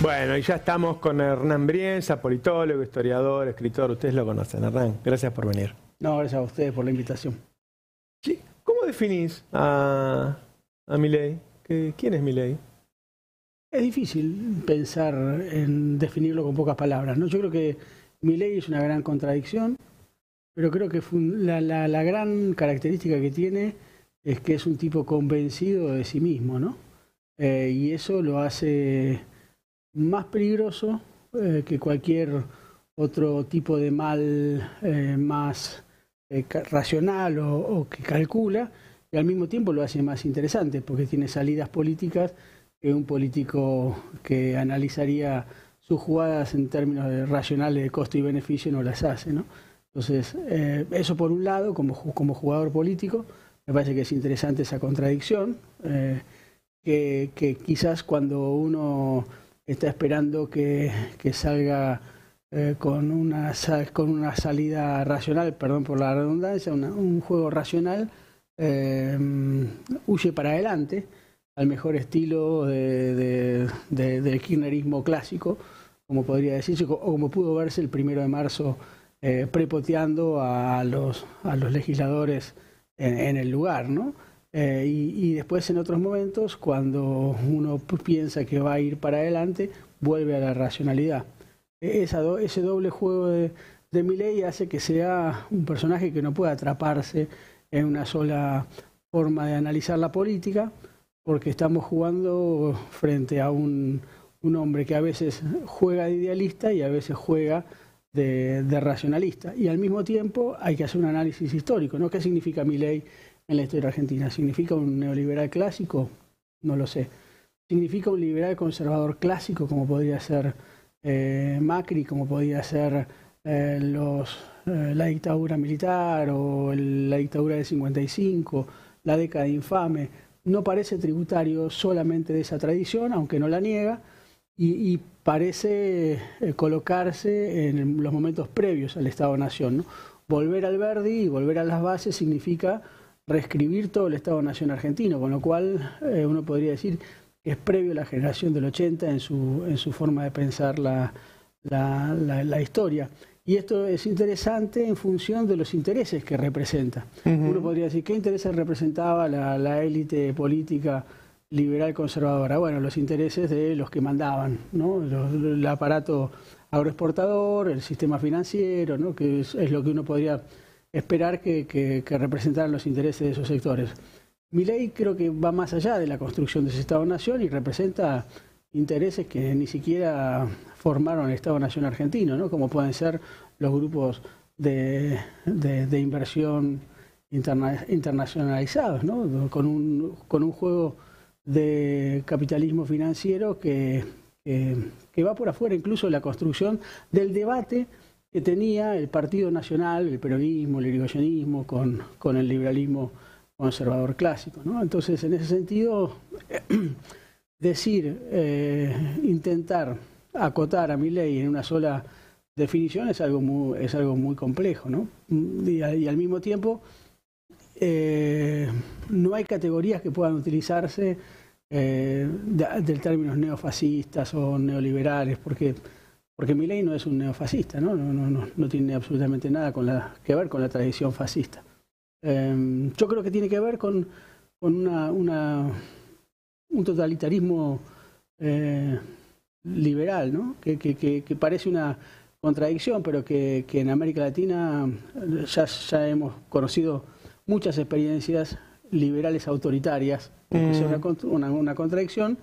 Bueno, y ya estamos con Hernán Brienza, politólogo, historiador, escritor. Ustedes lo conocen, Hernán. Gracias por venir. No, gracias a ustedes por la invitación. Sí. ¿Cómo definís a Milei? ¿Quién es Milei? Es difícil pensar en definirlo con pocas palabras, ¿no? Yo creo que Milei es una gran contradicción, pero creo que la gran característica que tiene es que es un tipo convencido de sí mismo, ¿no? Y eso lo hace más peligroso que cualquier otro tipo de mal más racional o que calcula, y al mismo tiempo lo hace más interesante porque tiene salidas políticas que un político que analizaría sus jugadas en términos racionales de costo y beneficio no las hace, ¿no? Entonces, eso por un lado, como jugador político, me parece que es interesante esa contradicción, que quizás cuando uno está esperando que salga con una salida racional, perdón por la redundancia, un juego racional, huye para adelante al mejor estilo del kirchnerismo clásico, como podría decirse, o como pudo verse el 1 de marzo prepoteando a los legisladores en el lugar, ¿no? Y después en otros momentos, cuando uno piensa que va a ir para adelante, vuelve a la racionalidad. Ese doble juego de Milei hace que sea un personaje que no pueda atraparse en una sola forma de analizar la política, porque estamos jugando frente a un hombre que a veces juega de idealista y a veces juega de racionalista. Y al mismo tiempo hay que hacer un análisis histórico, ¿no? ¿Qué significa Milei en la historia argentina? ¿Significa un neoliberal clásico? No lo sé. ¿Significa un liberal conservador clásico como podría ser Macri, como podría ser la dictadura militar o la dictadura del 55, la década infame? No parece tributario solamente de esa tradición, aunque no la niega, y parece colocarse en los momentos previos al Estado-Nación, ¿no? Volver al Verdi y volver a las bases significa reescribir todo el Estado-Nación argentino, con lo cual uno podría decir que es previo a la generación del 80 en su forma de pensar la historia. Y esto es interesante en función de los intereses que representa. Uno podría decir, ¿qué intereses representaba la élite política liberal conservadora? Bueno, los intereses de los que mandaban, ¿no? El aparato agroexportador, el sistema financiero, ¿no? Que es lo que uno podría esperar que representaran los intereses de esos sectores. Milei creo que va más allá de la construcción de ese Estado-Nación y representa intereses que ni siquiera formaron el Estado-Nación argentino, ¿no? Como pueden ser los grupos de inversión internacionalizados, ¿no? Con un juego de capitalismo financiero que va por afuera incluso de la construcción del debate que tenía el Partido Nacional, el peronismo, el irigoyenismo, con el liberalismo conservador clásico, ¿no? Entonces, en ese sentido, intentar acotar a Milei en una sola definición es algo muy complejo, ¿no? Y al mismo tiempo, no hay categorías que puedan utilizarse del términos neofascistas o neoliberales, porque Milei no es un neofascista, ¿no? No tiene absolutamente nada que ver con la tradición fascista. Yo creo que tiene que ver con un totalitarismo liberal, ¿no? Que parece una contradicción, pero que en América Latina ya hemos conocido muchas experiencias liberales autoritarias, que es una contradicción,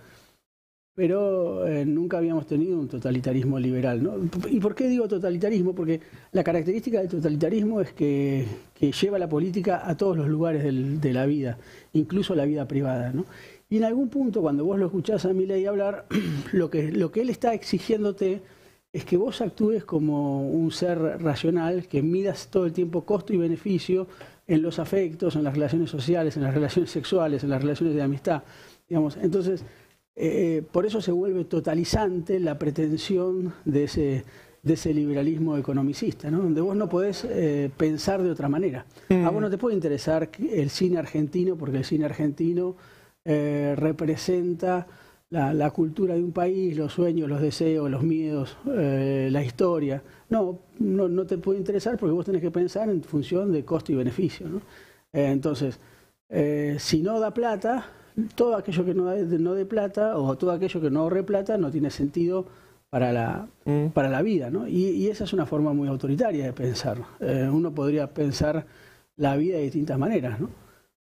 pero nunca habíamos tenido un totalitarismo liberal, ¿no? ¿Y por qué digo totalitarismo? Porque la característica del totalitarismo es que lleva la política a todos los lugares de la vida, incluso la vida privada, ¿no? Y en algún punto, cuando vos lo escuchás a Milei hablar, lo que él está exigiéndote es que vos actúes como un ser racional, que midas todo el tiempo costo y beneficio en los afectos, en las relaciones sociales, en las relaciones sexuales, en las relaciones de amistad, digamos. Entonces, por eso se vuelve totalizante la pretensión de ese liberalismo economicista, ¿no? Donde vos no podés pensar de otra manera. A vos no te puede interesar el cine argentino, porque el cine argentino representa la cultura de un país, los sueños, los deseos, los miedos, la historia. No te puede interesar porque vos tenés que pensar en función de costo y beneficio, ¿no? Entonces, si no da plata, todo aquello que no dé plata o todo aquello que no ahorre plata no tiene sentido para la vida, ¿no? Y esa es una forma muy autoritaria de pensar. Uno podría pensar la vida de distintas maneras, ¿no?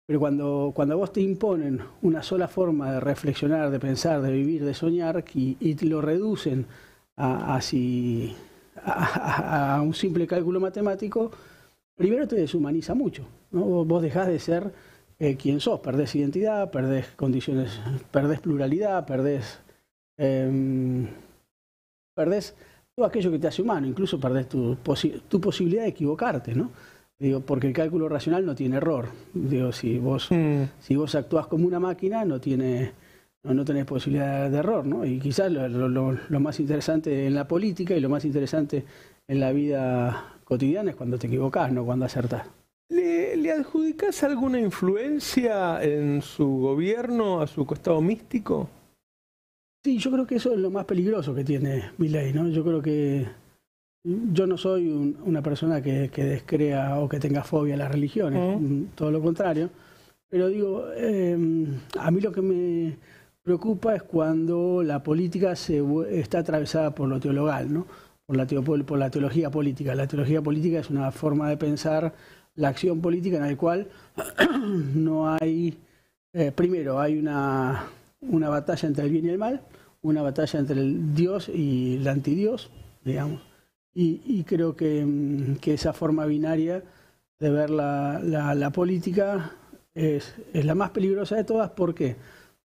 Pero cuando a vos te imponen una sola forma de reflexionar, de pensar, de vivir, de soñar, y te lo reducen a un simple cálculo matemático, primero te deshumaniza mucho, ¿no? Vos dejás de ser quien sos, perdés identidad, perdés condiciones, perdés pluralidad, perdés todo aquello que te hace humano, incluso perdés tu posibilidad de equivocarte, ¿no? Digo, porque el cálculo racional no tiene error. Digo, si vos actuás como una máquina, no tenés posibilidad de error, ¿no? Y quizás lo más interesante en la política y lo más interesante en la vida cotidiana es cuando te equivocás, no cuando acertás. ¿Le adjudicás alguna influencia en su gobierno, a su costado místico? Sí, yo creo que eso es lo más peligroso que tiene Milei, ¿no? Yo creo que yo no soy una persona que descrea o que tenga fobia a las religiones, todo lo contrario. Pero digo, a mí lo que me preocupa es cuando la política está atravesada por lo teologal, ¿no? Por la teología política. La teología política es una forma de pensar la acción política en la cual no hay, primero hay una batalla entre el bien y el mal, una batalla entre el Dios y el antidios, digamos. Y creo que esa forma binaria de ver la política es la más peligrosa de todas. ¿Por qué?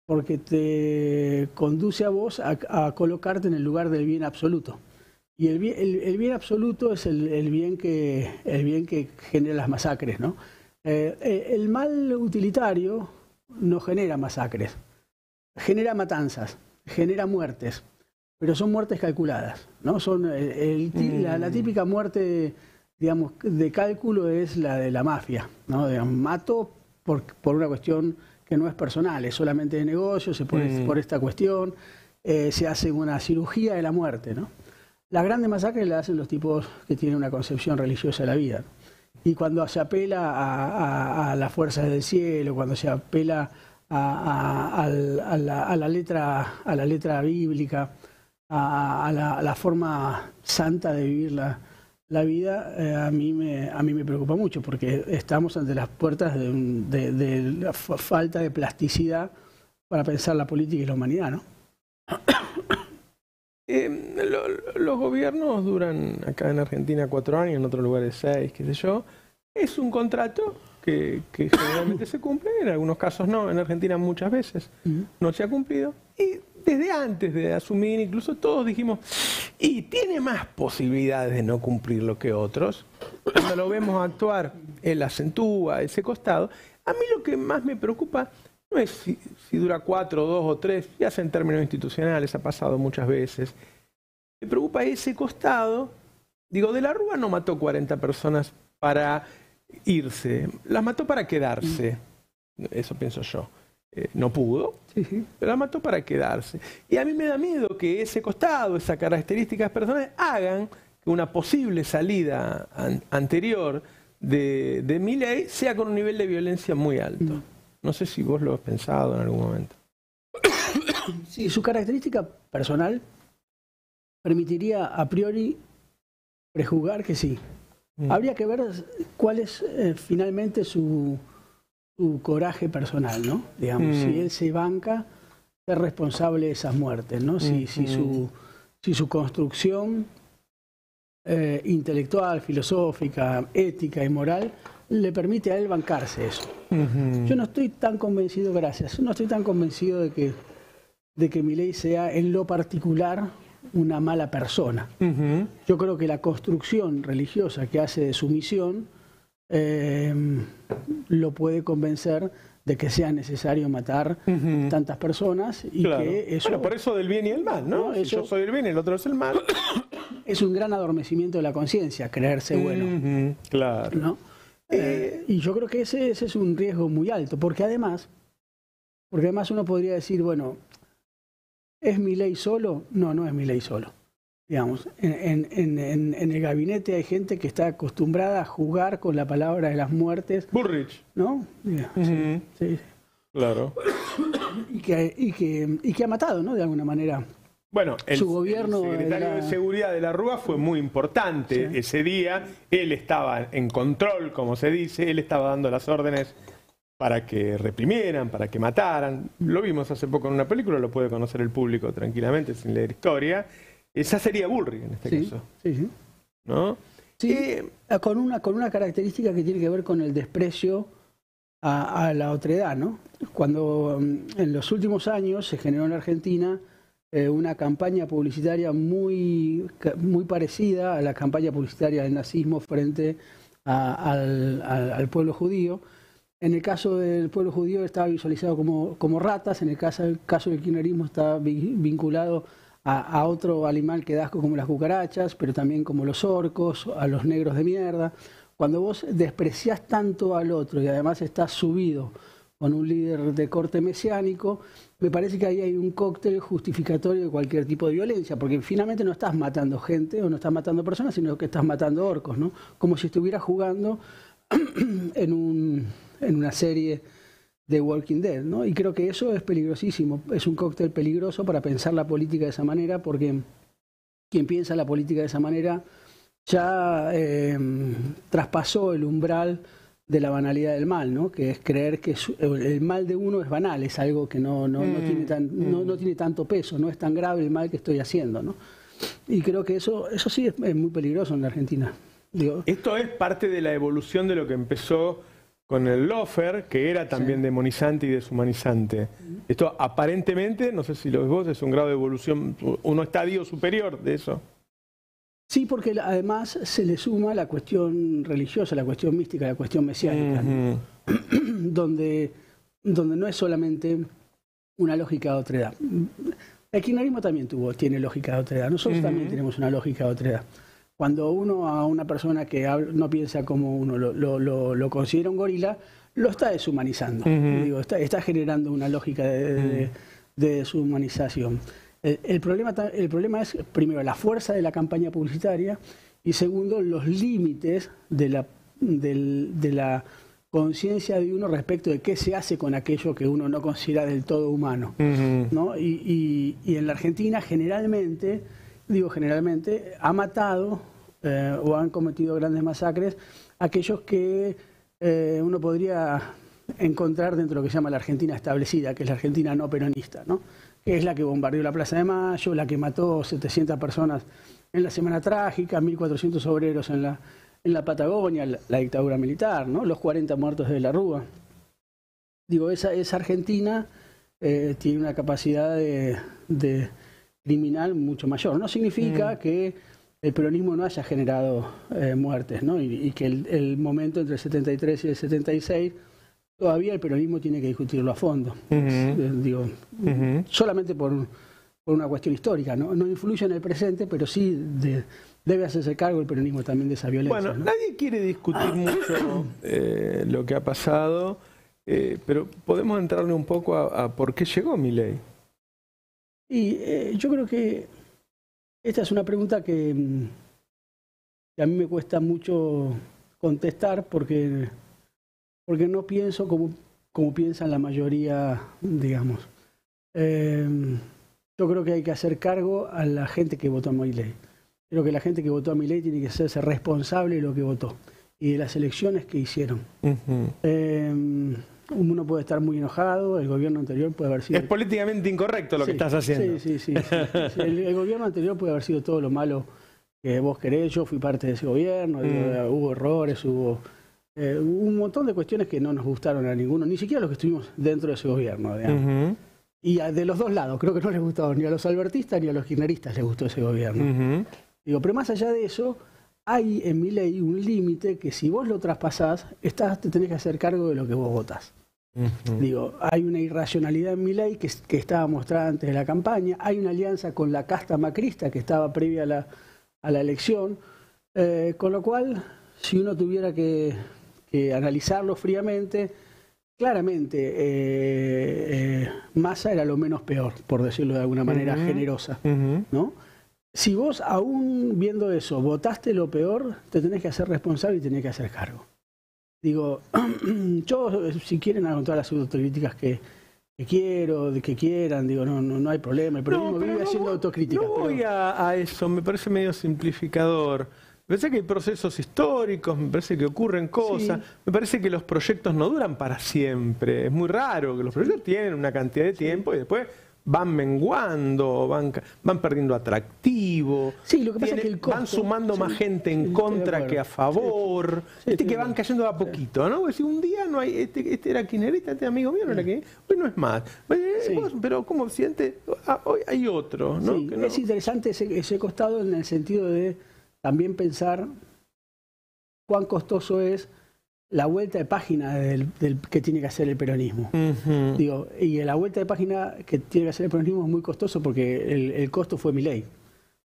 Porque te conduce a vos a colocarte en el lugar del bien absoluto. Y el bien absoluto es el bien que genera las masacres, ¿no? El mal utilitario no genera masacres, genera matanzas, genera muertes. Pero son muertes calculadas, ¿no? Son la típica muerte, digamos, de cálculo es la de la mafia, ¿no? Digamos, mato por una cuestión que no es personal, es solamente de negocio, por esta cuestión, se hace una cirugía de la muerte, ¿no? Las grandes masacres las hacen los tipos que tienen una concepción religiosa de la vida, ¿no? Y cuando se apela a las fuerzas del cielo, cuando se apela a la letra bíblica, a la forma santa de vivir la vida, a mí me preocupa mucho, porque estamos ante las puertas de la falta de plasticidad para pensar la política y la humanidad, ¿no? Los gobiernos duran acá en Argentina 4 años, en otros lugares 6, qué sé yo. Es un contrato que generalmente se cumple, en algunos casos no, en Argentina muchas veces no se ha cumplido. Y desde antes de asumir, incluso todos dijimos, y tiene más posibilidades de no cumplirlo que otros. Cuando lo vemos actuar, él acentúa ese costado. A mí lo que más me preocupa no es si dura 4, 2 o 3, ya sea en términos institucionales, ha pasado muchas veces. Me preocupa ese costado. Digo, De la Rúa no mató 40 personas para irse, las mató para quedarse. Eso pienso yo. No pudo, pero la mató para quedarse. Y a mí me da miedo que ese costado, esas características personales, hagan que una posible salida anterior de Milei sea con un nivel de violencia muy alto. No sé si vos lo has pensado en algún momento. Sí, su característica personal permitiría a priori prejuzgar que sí. Habría que ver cuál es finalmente su coraje personal, ¿no? Digamos, si él se banca ser responsable de esas muertes, ¿no? Si su construcción intelectual, filosófica, ética y moral le permite a él bancarse eso. Yo no estoy tan convencido, no estoy tan convencido de que Milei sea en lo particular una mala persona. Yo creo que la construcción religiosa que hace de su misión lo puede convencer de que sea necesario matar tantas personas y que eso... Bueno, por eso del bien y el mal, ¿no? Si yo soy el bien y el otro es el mal. Es un gran adormecimiento de la conciencia, creerse bueno. Claro. ¿No? Y yo creo que ese es un riesgo muy alto, porque además uno podría decir, bueno, ¿Es Milei solo? No, no es Milei solo. Digamos, en el gabinete hay gente que está acostumbrada a jugar con la palabra de las muertes. Bullrich. ¿No? Sí, sí. Claro. Y que ha matado, ¿no? De alguna manera. Bueno, su gobierno, el secretario de Seguridad de la Rúa fue muy importante ese día. Él estaba en control, como se dice. Él estaba dando las órdenes para que reprimieran, para que mataran. Lo vimos hace poco en una película, lo puede conocer el público tranquilamente sin leer historia. Esa sería Bullrich en este caso. Sí, sí. ¿No? Sí, con una característica que tiene que ver con el desprecio a la otredad, ¿no? Cuando en los últimos años se generó en Argentina una campaña publicitaria muy parecida a la campaña publicitaria del nazismo frente al pueblo judío. En el caso del pueblo judío estaba visualizado como ratas, en el caso del kirchnerismo estaba vinculado a otro animal que da asco como las cucarachas, pero también como los orcos, a los negros de mierda. Cuando vos despreciás tanto al otro y además estás subido con un líder de corte mesiánico, me parece que ahí hay un cóctel justificatorio de cualquier tipo de violencia, porque finalmente no estás matando gente o no estás matando personas, sino que estás matando orcos, ¿no? Como si estuvieras jugando en una serie de Walking Dead, ¿no? Y creo que eso es peligrosísimo, es un cóctel peligroso para pensar la política de esa manera, porque quien piensa la política de esa manera ya traspasó el umbral de la banalidad del mal, ¿no? Que es creer que el mal de uno es banal, es algo que no tiene tanto peso, no es tan grave el mal que estoy haciendo, ¿no? Y creo que eso sí es muy peligroso en la Argentina. Digo, esto es parte de la evolución de lo que empezó con el lawfare, que era también demonizante y deshumanizante. Esto aparentemente, no sé si lo ves vos, es un grado de evolución, un estadio superior de eso. Sí, porque además se le suma la cuestión religiosa, la cuestión mística, la cuestión mesiánica, ¿no? donde no es solamente una lógica de otredad. El kirchnerismo también tiene lógica de otredad, nosotros también tenemos una lógica de otredad. Cuando uno a una persona que no piensa como uno lo considera un gorila, lo está deshumanizando. Digo, está generando una lógica de deshumanización. El problema es, primero, la fuerza de la campaña publicitaria y, segundo, los límites de la conciencia de uno respecto de qué se hace con aquello que uno no considera del todo humano, ¿no? Y en la Argentina generalmente ha matado o han cometido grandes masacres aquellos que uno podría encontrar dentro de lo que se llama la Argentina establecida, que es la Argentina no peronista, ¿no? Que es la que bombardeó la Plaza de Mayo, la que mató 700 personas en la Semana Trágica, 1.400 obreros en la Patagonia, la dictadura militar, ¿no? Los 40 muertos de la Rúa. Digo, esa Argentina tiene una capacidad de criminal mucho mayor. No significa que el peronismo no haya generado muertes, ¿no? Y que el momento entre el 73 y el 76, todavía el peronismo tiene que discutirlo a fondo. Digo, solamente por una cuestión histórica, ¿no? No influye en el presente, pero sí debe hacerse cargo el peronismo también de esa violencia. Bueno, ¿no? nadie quiere discutir mucho lo que ha pasado, pero podemos entrarle un poco a por qué llegó Milei. Y yo creo que esta es una pregunta que a mí me cuesta mucho contestar porque no pienso como piensan la mayoría, digamos. Yo creo que hay que hacer cargo a la gente que votó a Milei. Creo que la gente que votó a Milei tiene que hacerse responsable de lo que votó y de las elecciones que hicieron. Uno puede estar muy enojado, el gobierno anterior puede haber sido... Es políticamente incorrecto lo que estás haciendo. Sí. El gobierno anterior puede haber sido todo lo malo que vos querés. Yo fui parte de ese gobierno, hubo errores, hubo un montón de cuestiones que no nos gustaron a ninguno, ni siquiera los que estuvimos dentro de ese gobierno, digamos. Y de los dos lados, creo que no les gustó ni a los albertistas ni a los kirchneristas les gustó ese gobierno. Digo, pero más allá de eso, hay en Milei un límite que si vos lo traspasás, te tenés que hacer cargo de lo que vos votás. Digo, hay una irracionalidad en Milei que estaba mostrada antes de la campaña, hay una alianza con la casta macrista que estaba previa a la elección, con lo cual, si uno tuviera que analizarlo fríamente, claramente Massa era lo menos peor, por decirlo de alguna manera generosa, ¿no? Si vos, aún viendo eso, votaste lo peor, te tenés que hacer responsable y tenés que hacer cargo. Digo, yo, si quieren, hago todas las autocríticas que quieran, digo, no hay problema. El periodismo vive haciendo autocrítica. No voy a eso, me parece medio simplificador. Me parece que hay procesos históricos, me parece que ocurren cosas, sí. Me parece que los proyectos no duran para siempre. Es muy raro que los proyectos tienen una cantidad de tiempo y después van menguando, van perdiendo atractivo. Sí, lo que pasa es que el costo, van sumando más gente en contra que a favor. Que van cayendo a poquito, ¿no? Porque si un día no hay, este era kirchnerista, este amigo mío no era kirchnerista, hoy no es más. Pero como siente, hoy hay otro, ¿no? Sí, que no. Es interesante ese costado en el sentido de también pensar cuán costoso es la vuelta de página del que tiene que hacer el peronismo. Digo, y la vuelta de página que tiene que hacer el peronismo es muy costoso porque el costo fue Milei.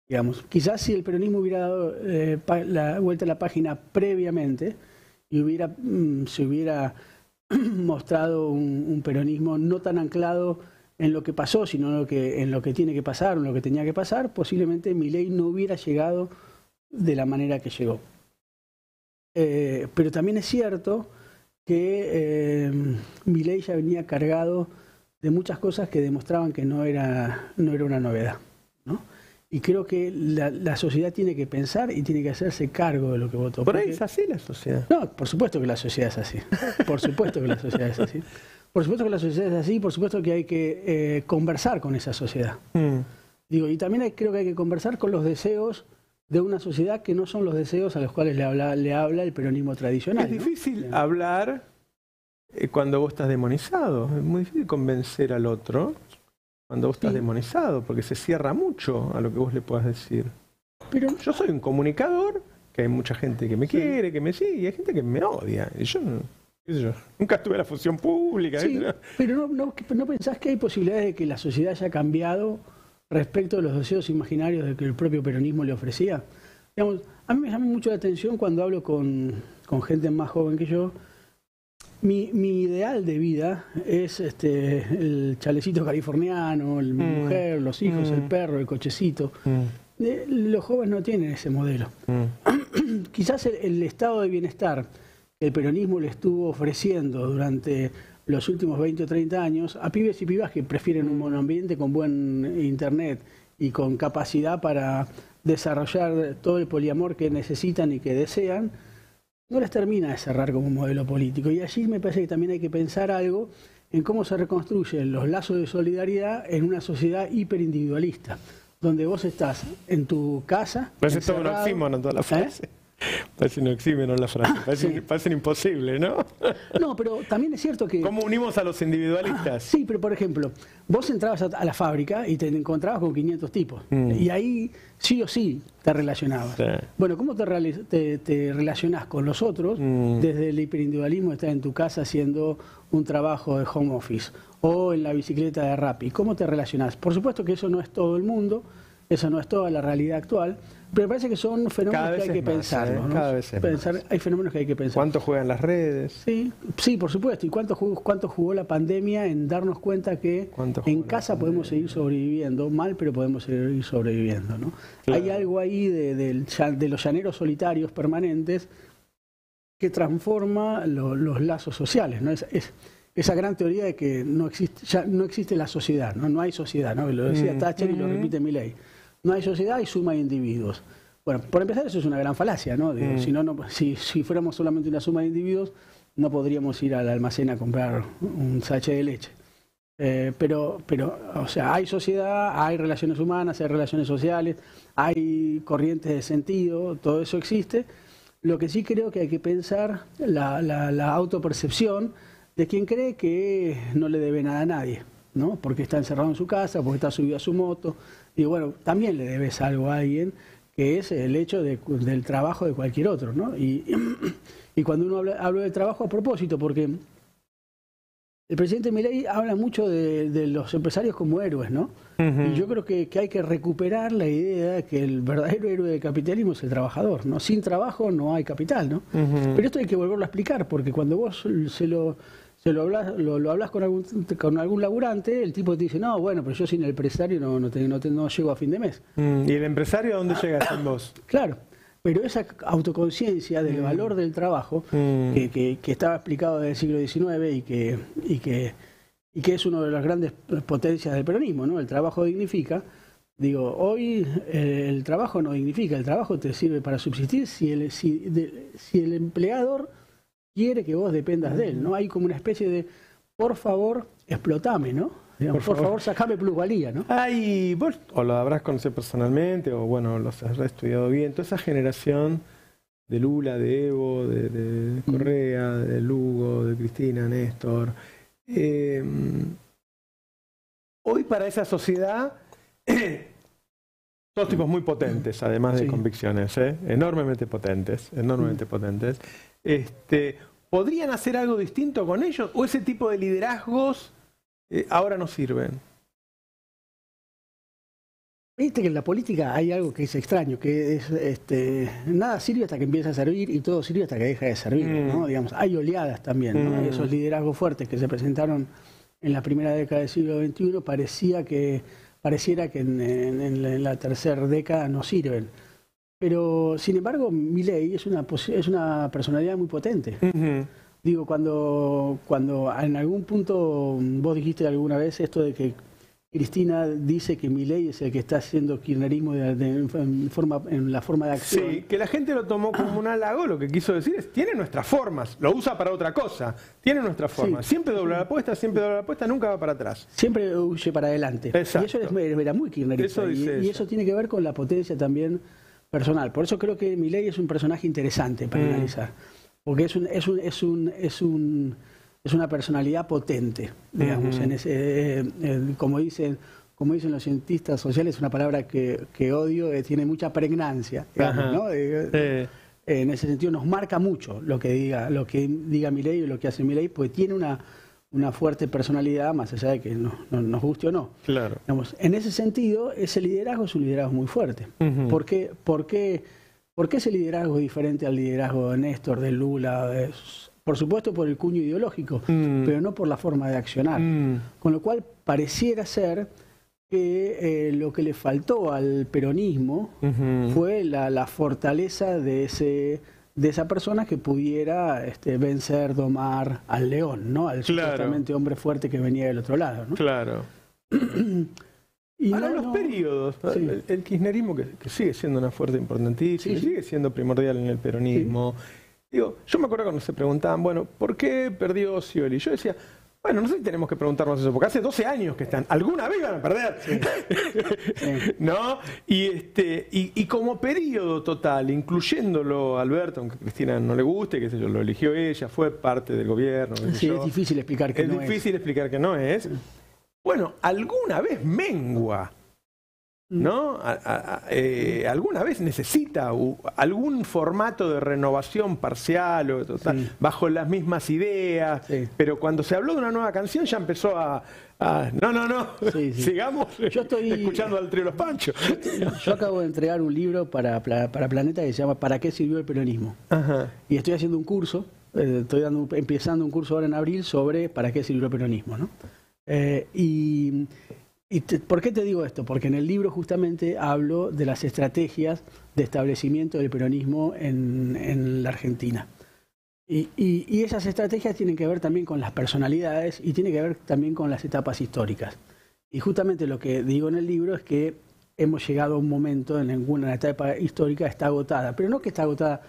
Digamos, quizás si el peronismo hubiera dado la vuelta a la página previamente y se hubiera mostrado un peronismo no tan anclado en lo que pasó, sino en lo que tiene que pasar, en lo que tenía que pasar, posiblemente Milei no hubiera llegado de la manera que llegó. Pero también es cierto que Milei ya venía cargado de muchas cosas que demostraban que no era una novedad, ¿no? Y creo que la sociedad tiene que pensar y tiene que hacerse cargo de lo que votó. Por ahí es así la sociedad. No, por supuesto que la sociedad es así. Por supuesto que la sociedad es así. Por supuesto que la sociedad es así, por supuesto que hay que conversar con esa sociedad. Digo, y también creo que hay que conversar con los deseos de una sociedad que no son los deseos a los cuales le habla el peronismo tradicional. Es difícil hablar cuando vos estás demonizado. Es muy difícil convencer al otro cuando vos estás demonizado, porque se cierra mucho a lo que vos le puedas decir. Pero yo soy un comunicador, que hay mucha gente que me quiere, que me sigue, y hay gente que me odia. Y yo nunca estuve en la función pública. Sí, pero ¿no pensás que hay posibilidades de que la sociedad haya cambiado respecto de los deseos imaginarios de que el propio peronismo le ofrecía? Digamos, a mí me llama mucho la atención cuando hablo con gente más joven que yo. Mi ideal de vida es el chalecito californiano, mi mujer, los hijos, el perro, el cochecito. Los jóvenes no tienen ese modelo. Quizás el estado de bienestar que el peronismo le estuvo ofreciendo durante los últimos 20 o 30 años a pibes y pibas que prefieren un monoambiente con buen internet y con capacidad para desarrollar todo el poliamor que necesitan y que desean, no les termina de cerrar como modelo político. Y allí me parece que también hay que pensar algo en cómo se reconstruyen los lazos de solidaridad en una sociedad hiperindividualista, donde vos estás en tu casa. Parece todo un oxímono toda la frase. Parece un oxímono la frase, parece imposible, ¿no? No, pero también es cierto que... ¿Cómo unimos a los individualistas? Sí, pero por ejemplo, vos entrabas a la fábrica y te encontrabas con 500 tipos. Y ahí sí o sí te relacionabas. Sí. Bueno, ¿cómo te relacionás con los otros desde el hiperindividualismo? Estás en tu casa haciendo un trabajo de home office o en la bicicleta de Rappi. ¿Cómo te relacionás? Por supuesto que eso no es todo el mundo, eso no es toda la realidad actual, pero me parece que son fenómenos que hay que pensarlos, ¿no? Cada vez es más. Hay fenómenos que hay que pensar. ¿Cuánto juegan las redes? Sí, por supuesto. ¿Y cuánto jugó la pandemia en darnos cuenta que en casa podemos seguir sobreviviendo? Mal, pero podemos seguir sobreviviendo, ¿no? Claro. Hay algo ahí de los llaneros solitarios permanentes que transforma los lazos sociales, ¿no? Esa gran teoría de que ya no existe la sociedad, ¿no? No hay sociedad, ¿no? Lo decía Thatcher y lo repite Milei. No hay sociedad, hay suma de individuos. Bueno, por empezar, eso es una gran falacia, ¿no? Digo, si fuéramos solamente una suma de individuos, no podríamos ir al almacén a comprar un sachet de leche. Pero, o sea, hay sociedad, hay relaciones humanas, hay relaciones sociales, hay corrientes de sentido, todo eso existe. Lo que sí creo que hay que pensar la autopercepción de quien cree que no le debe nada a nadie, ¿no? Porque está encerrado en su casa, porque está subido a su moto. Y bueno, también le debes algo a alguien, que es el hecho del trabajo de cualquier otro, ¿no? Y cuando uno habla del trabajo a propósito, porque el presidente Milei habla mucho de los empresarios como héroes, ¿no? Y yo creo que hay que recuperar la idea de que el verdadero héroe del capitalismo es el trabajador, ¿no? Sin trabajo no hay capital, ¿no? Pero esto hay que volverlo a explicar, porque cuando vos se lo hablas con algún laburante, el tipo te dice, no, bueno, pero yo sin el empresario no llego a fin de mes. ¿Y el empresario a dónde llega sin vos? Claro, pero esa autoconciencia del valor del trabajo, que estaba explicado desde el siglo XIX y que es una de las grandes potencias del peronismo, ¿no? El trabajo dignifica. Digo, hoy el trabajo no dignifica, el trabajo te sirve para subsistir si el empleador quiere que vos dependas de él, ¿no? Hay como una especie de, por favor, explotame, ¿no? Digamos, por favor, sacame plusvalía, ¿no? Ay, vos o lo habrás conocido personalmente, o bueno, los has estudiado bien, toda esa generación de Lula, de Evo, de Correa, de Lugo, de Cristina, Néstor. Hoy para esa sociedad, todos tipos muy potentes, además de convicciones, enormemente potentes, enormemente potentes. ¿Podrían hacer algo distinto con ellos? ¿O ese tipo de liderazgos ahora no sirven? Viste que en la política hay algo que es extraño, que es nada sirve hasta que empieza a servir y todo sirve hasta que deja de servir, ¿no? Digamos, hay oleadas también, ¿no? Esos liderazgos fuertes que se presentaron en la primera década del siglo XXI pareciera que en la tercera década no sirven. Pero, sin embargo, Milei es una personalidad muy potente. Digo, cuando en algún punto vos dijiste alguna vez esto de que Cristina dice que Milei es el que está haciendo kirchnerismo en la forma de acción. Sí, que la gente lo tomó como un halago, lo que quiso decir es, tiene nuestras formas, lo usa para otra cosa, tiene nuestras formas. Siempre dobla la apuesta, nunca va para atrás. Siempre huye para adelante. Exacto. Y eso era muy kirchnerista. Y eso tiene que ver con la potencia también personal. Por eso creo que Milei es un personaje interesante para analizar. Porque es una personalidad potente, digamos, como dicen los cientistas sociales, una palabra que odio, tiene mucha pregnancia, digamos, ¿no? En ese sentido nos marca mucho lo que diga Milei o lo que hace Milei, porque tiene una fuerte personalidad, más allá de que nos guste o no. Claro. Digamos, en ese sentido, ese liderazgo es un liderazgo muy fuerte. ¿Por qué ese liderazgo es diferente al liderazgo de Néstor, de Lula? Por supuesto por el cuño ideológico, pero no por la forma de accionar. Con lo cual pareciera ser que lo que le faltó al peronismo fue la fortaleza de esa persona que pudiera vencer, domar al león, ¿no? Al supuestamente hombre fuerte que venía del otro lado, ¿no? Claro. Y ahora los periodos, el kirchnerismo que sigue siendo una fuerza importantísima, sigue siendo primordial en el peronismo. Digo, yo me acuerdo cuando se preguntaban, bueno, ¿por qué perdió Scioli? Yo decía, bueno, no sé si tenemos que preguntarnos eso, porque hace 12 años que están, alguna vez van a perder, ¿no? Y como periodo total, incluyéndolo Alberto, aunque a Cristina no le guste, qué sé yo, lo eligió ella, fue parte del gobierno. Sí, es difícil explicar que no es. Es difícil explicar que no es. Bueno, alguna vez mengua, ¿no? Alguna vez necesita algún formato de renovación parcial o total, bajo las mismas ideas, pero cuando se habló de una nueva canción ya empezó sigamos escuchando al trío Los Panchos. Yo acabo de entregar un libro para Planeta que se llama ¿Para qué sirvió el peronismo? Y estoy haciendo un curso, empezando un curso ahora en abril sobre ¿para qué sirvió el peronismo? ¿No? ¿Por qué te digo esto? Porque en el libro justamente hablo de las estrategias de establecimiento del peronismo en la Argentina. Y esas estrategias tienen que ver también con las personalidades y tienen que ver también con las etapas históricas. Y justamente lo que digo en el libro es que hemos llegado a un momento en ninguna etapa histórica está agotada, pero no que está agotada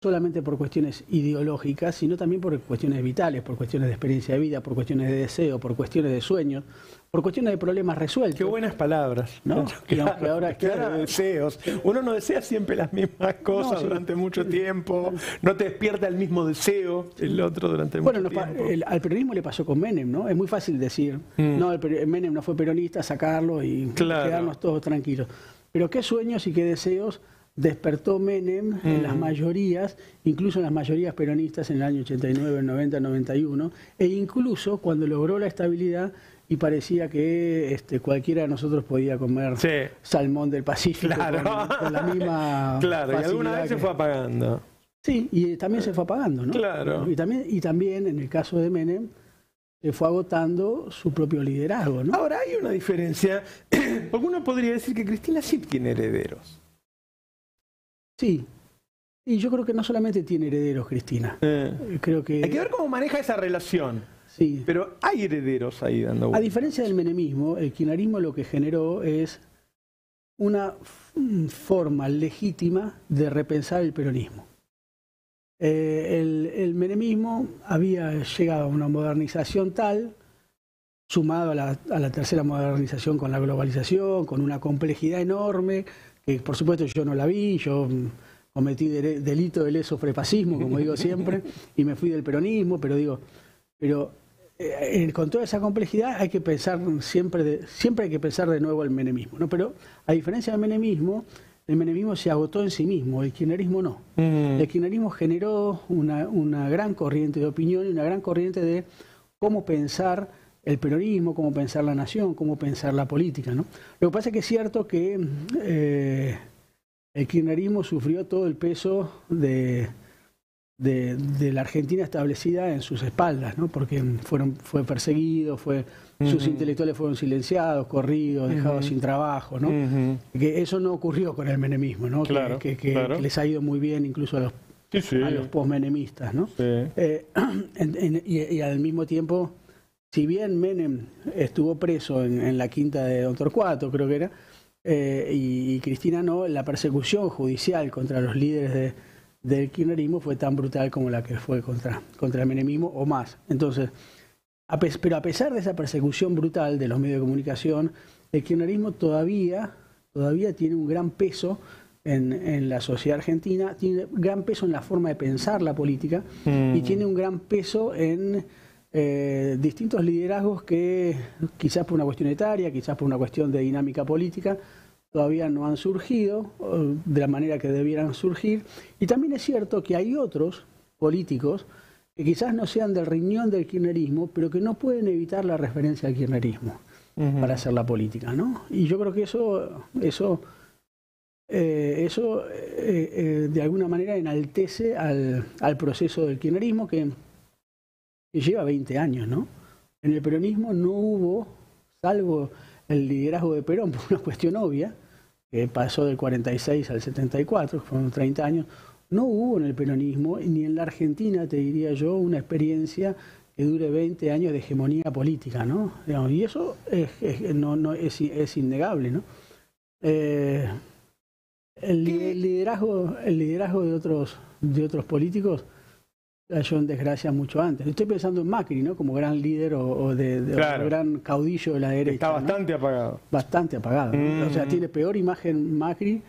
solamente por cuestiones ideológicas, sino también por cuestiones vitales, por cuestiones de experiencia de vida, por cuestiones de deseo, por cuestiones de sueños, por cuestiones de problemas resueltos. Qué buenas palabras, ¿no? Claro, que ahora deseos. Uno no desea siempre las mismas cosas durante mucho tiempo, no te despierta el mismo deseo el otro durante mucho tiempo. Al peronismo le pasó con Menem, ¿no? Es muy fácil decir, no, Menem no fue peronista, sacarlo y quedarnos todos tranquilos. Pero qué sueños y qué deseos despertó Menem en las mayorías, incluso en las mayorías peronistas en el año 89, 90, 91, e incluso cuando logró la estabilidad y parecía que cualquiera de nosotros podía comer salmón del Pacífico con la misma y alguna vez se fue apagando. Sí, y también se fue apagando, ¿no? Claro. Y también en el caso de Menem, se fue agotando su propio liderazgo, ¿no? Ahora hay una diferencia, porque uno podría decir que Cristina sí tiene herederos. Sí, y yo creo que no solamente tiene herederos Cristina. Creo que hay que ver cómo maneja esa relación. Sí. Pero hay herederos ahí dando vueltas. A diferencia del menemismo, el kirchnerismo lo que generó es una forma legítima de repensar el peronismo. El menemismo había llegado a una modernización tal, sumado a la tercera modernización con la globalización, con una complejidad enorme, que por supuesto yo no la vi, yo cometí delito de leso-frefascismo, como digo siempre, y me fui del peronismo, pero con toda esa complejidad hay que pensar siempre hay que pensar de nuevo el menemismo, ¿no? Pero a diferencia del menemismo, el menemismo se agotó en sí mismo, el kirchnerismo no. El kirchnerismo generó una gran corriente de opinión y una gran corriente de cómo pensar el peronismo, cómo pensar la nación, cómo pensar la política, ¿no? Lo que pasa es que es cierto que el kirchnerismo sufrió todo el peso de la Argentina establecida en sus espaldas, ¿no? Porque fue perseguido, sus intelectuales fueron silenciados, corridos, dejados sin trabajo, ¿no? Que eso no ocurrió con el menemismo, ¿no? Claro, que claro. les ha ido muy bien incluso a los posmenemistas, ¿no? Sí. Y al mismo tiempo, si bien Menem estuvo preso en la quinta de Don Torcuato, creo que era, y Cristina no, la persecución judicial contra los líderes del kirchnerismo fue tan brutal como la que fue contra el menemismo o más. Entonces, pero a pesar de esa persecución brutal de los medios de comunicación, el kirchnerismo todavía tiene un gran peso en la sociedad argentina, tiene un gran peso en la forma de pensar la política y tiene un gran peso en distintos liderazgos que quizás por una cuestión etaria, quizás por una cuestión de dinámica política, todavía no han surgido de la manera que debieran surgir. Y también es cierto que hay otros políticos que quizás no sean del riñón del kirchnerismo, pero que no pueden evitar la referencia al kirchnerismo para hacer la política, ¿no? Y yo creo que eso de alguna manera enaltece al proceso del kirchnerismo que lleva 20 años, ¿no? En el peronismo no hubo, salvo el liderazgo de Perón por una cuestión obvia, que pasó del 46 al 74, que fueron 30 años, no hubo en el peronismo, ni en la Argentina, te diría yo, una experiencia que dure 20 años de hegemonía política, ¿no? Y eso es innegable, ¿no? El liderazgo de otros políticos cayó en desgracia mucho antes. Estoy pensando en Macri, ¿no? Como gran líder o gran caudillo de la derecha. Está bastante, ¿no? Apagado. Bastante apagado, ¿no? O sea, tiene peor imagen Macri,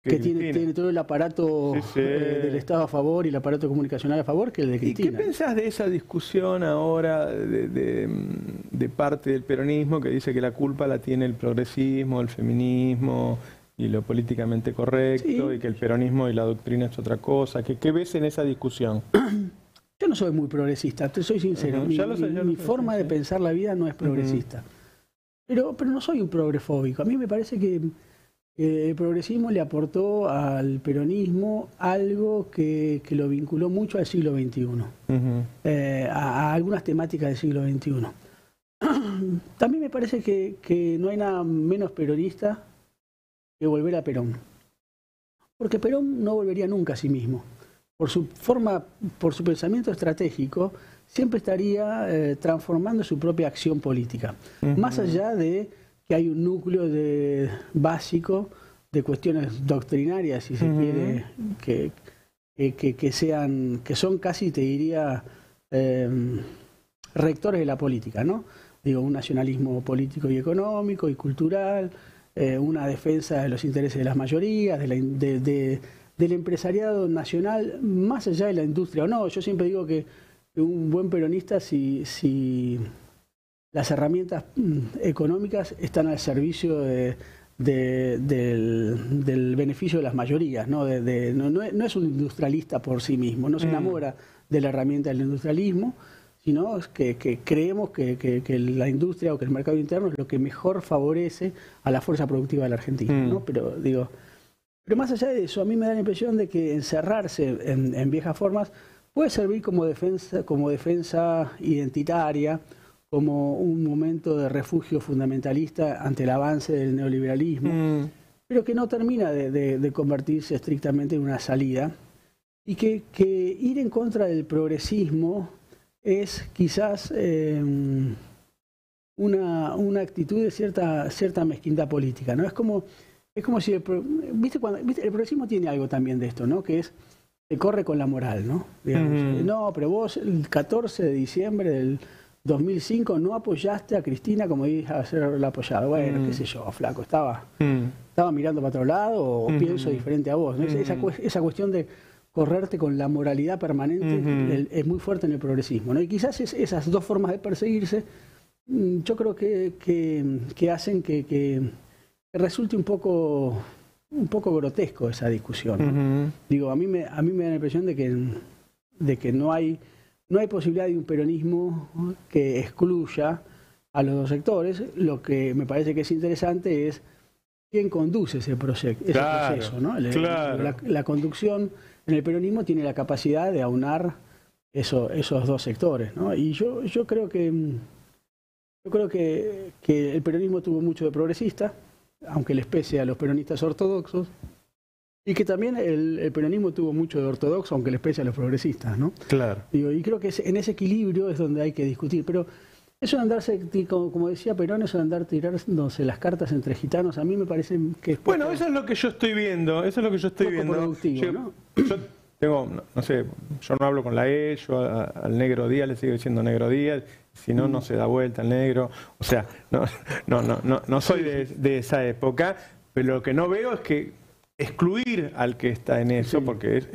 que tiene todo el aparato del Estado a favor y el aparato comunicacional a favor, que el de Cristina. ¿Y qué pensás de esa discusión ahora de parte del peronismo que dice que la culpa la tiene el progresismo, el feminismo y lo políticamente correcto, y que el peronismo y la doctrina es otra cosa? ¿Qué ves en esa discusión? Yo no soy muy progresista, te soy sincero. Mi forma de pensar la vida no es progresista. Pero no soy un progrefóbico. A mí me parece que el progresismo le aportó al peronismo algo que lo vinculó mucho al siglo XXI, a algunas temáticas del siglo XXI. También me parece que no hay nada menos peronista que volver a Perón. Porque Perón no volvería nunca a sí mismo. Por su pensamiento estratégico, siempre estaría transformando su propia acción política. Más allá de que hay un núcleo básico de cuestiones doctrinarias, si se quiere, que son casi, te diría, rectores de la política, ¿no? Digo, un nacionalismo político y económico y cultural, una defensa de los intereses de las mayorías, del empresariado nacional, más allá de la industria o no. Yo siempre digo que un buen peronista, si las herramientas económicas están al servicio del beneficio de las mayorías, ¿no? No es un industrialista por sí mismo, no se enamora de la herramienta del industrialismo, sino que creemos que la industria o que el mercado interno es lo que mejor favorece a la fuerza productiva de la Argentina, ¿no? Pero más allá de eso, a mí me da la impresión de que encerrarse en viejas formas puede servir como defensa identitaria como un momento de refugio fundamentalista ante el avance del neoliberalismo, pero que no termina de convertirse estrictamente en una salida, y que ir en contra del progresismo es quizás una actitud de cierta mezquindad política, ¿no? Es como si el progresismo tiene algo también de esto, ¿no? Que es que corre con la moral, ¿no? Digamos, no, pero vos el 14 de diciembre del 2005 no apoyaste a Cristina como ibas a haberla apoyado. Bueno, qué sé yo, flaco, estaba mirando para otro lado o pienso diferente a vos, ¿no? Esa cuestión de correrte con la moralidad permanente es muy fuerte en el progresismo, ¿no? Y quizás esas dos formas de perseguirse, yo creo que hacen que resulte un poco grotesco esa discusión, ¿no? Digo, a mí me da la impresión de que no hay posibilidad de un peronismo que excluya a los dos sectores. Lo que me parece que es interesante es quién conduce ese proceso, ¿no? La conducción en el peronismo tiene la capacidad de aunar esos dos sectores, ¿no? Y yo creo que el peronismo tuvo mucho de progresista, aunque les pese a los peronistas ortodoxos, y que también el peronismo tuvo mucho de ortodoxo, aunque les pese a los progresistas, ¿no? Claro. Digo, y creo que en ese equilibrio es donde hay que discutir. Pero eso de andarse, como decía Perón, eso de andar tirándose las cartas entre gitanos, a mí me parece que es bueno, eso es lo que yo estoy viendo, productivo, ¿no? Yo tengo, no sé, yo no hablo con la E, yo al Negro Díaz le sigo diciendo Negro Díaz, si no, no se da vuelta el negro. O sea, no soy de esa época, pero lo que no veo es que excluir al que está en eso, porque es...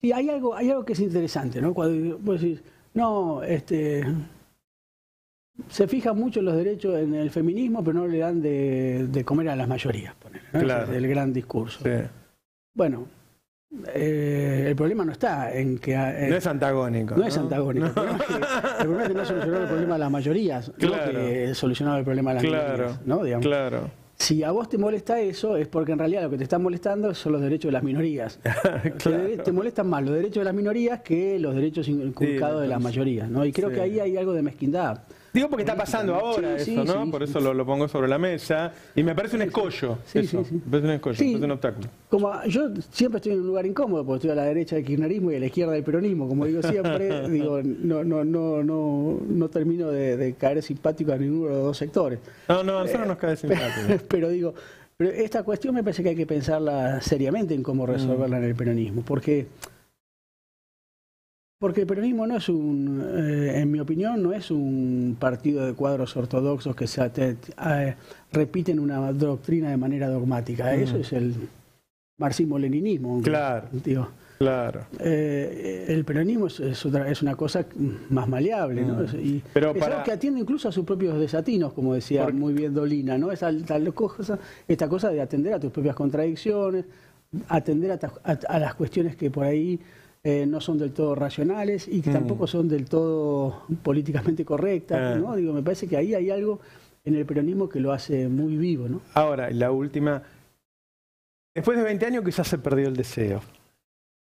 Sí, hay algo que es interesante, ¿no? Cuando vos decís, no, se fijan mucho en los derechos en el feminismo, pero no le dan de comer a las mayorías, ¿no? Claro. Ese es el gran discurso. Sí. Bueno, el problema no está en que... no es antagónico. No es antagónico. El problema es que no solucionó el problema de las mayorías, claro. No que solucionaba el problema de las minorías, ¿no? Digamos. Claro. Si a vos te molesta eso, es porque en realidad lo que te está molestando son los derechos de las minorías. Claro. Te molestan más los derechos de las minorías que los derechos inculcados de las mayorías, ¿no? Y creo que ahí hay algo de mezquindad. Digo porque está pasando ahora eso, ¿no? Por eso lo pongo sobre la mesa. Y me parece un escollo. Me parece un escollo, me parece un obstáculo. Yo siempre estoy en un lugar incómodo, porque estoy a la derecha del kirchnerismo y a la izquierda del peronismo. Como digo siempre, no termino de caer simpático a ninguno de los dos sectores. No, a nosotros nos cae simpático. Pero esta cuestión me parece que hay que pensarla seriamente en cómo resolverla en el peronismo. Porque el peronismo no es en mi opinión, no es un partido de cuadros ortodoxos que repiten una doctrina de manera dogmática. Eso es el marxismo-leninismo. Claro. Digo. Claro. El peronismo es una cosa más maleable, ¿no? Y es algo que atiende incluso a sus propios desatinos, como decía muy bien Dolina, ¿no? Esta cosa de atender a tus propias contradicciones, atender a las cuestiones que por ahí no son del todo racionales y que tampoco son del todo políticamente correctas, ¿no? Digo, me parece que ahí hay algo en el peronismo que lo hace muy vivo, ¿no? Ahora, la última. Después de 20 años quizás se perdió el deseo.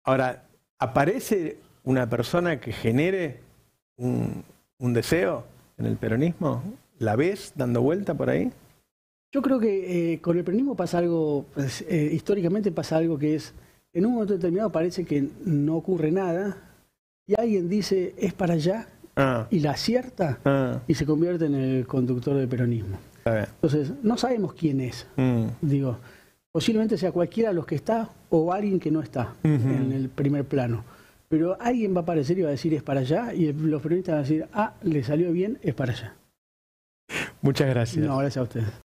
Ahora, ¿aparece una persona que genere un deseo en el peronismo? ¿La ves dando vuelta por ahí? Yo creo que con el peronismo pasa algo, históricamente pasa algo que es, en un momento determinado parece que no ocurre nada y alguien dice, es para allá, y la acierta y se convierte en el conductor del peronismo. Está bien. Entonces, no sabemos quién es, digo. Posiblemente sea cualquiera de los que está o alguien que no está en el primer plano. Pero alguien va a aparecer y va a decir es para allá y los periodistas van a decir, le salió bien, es para allá. Muchas gracias. No, gracias a ustedes.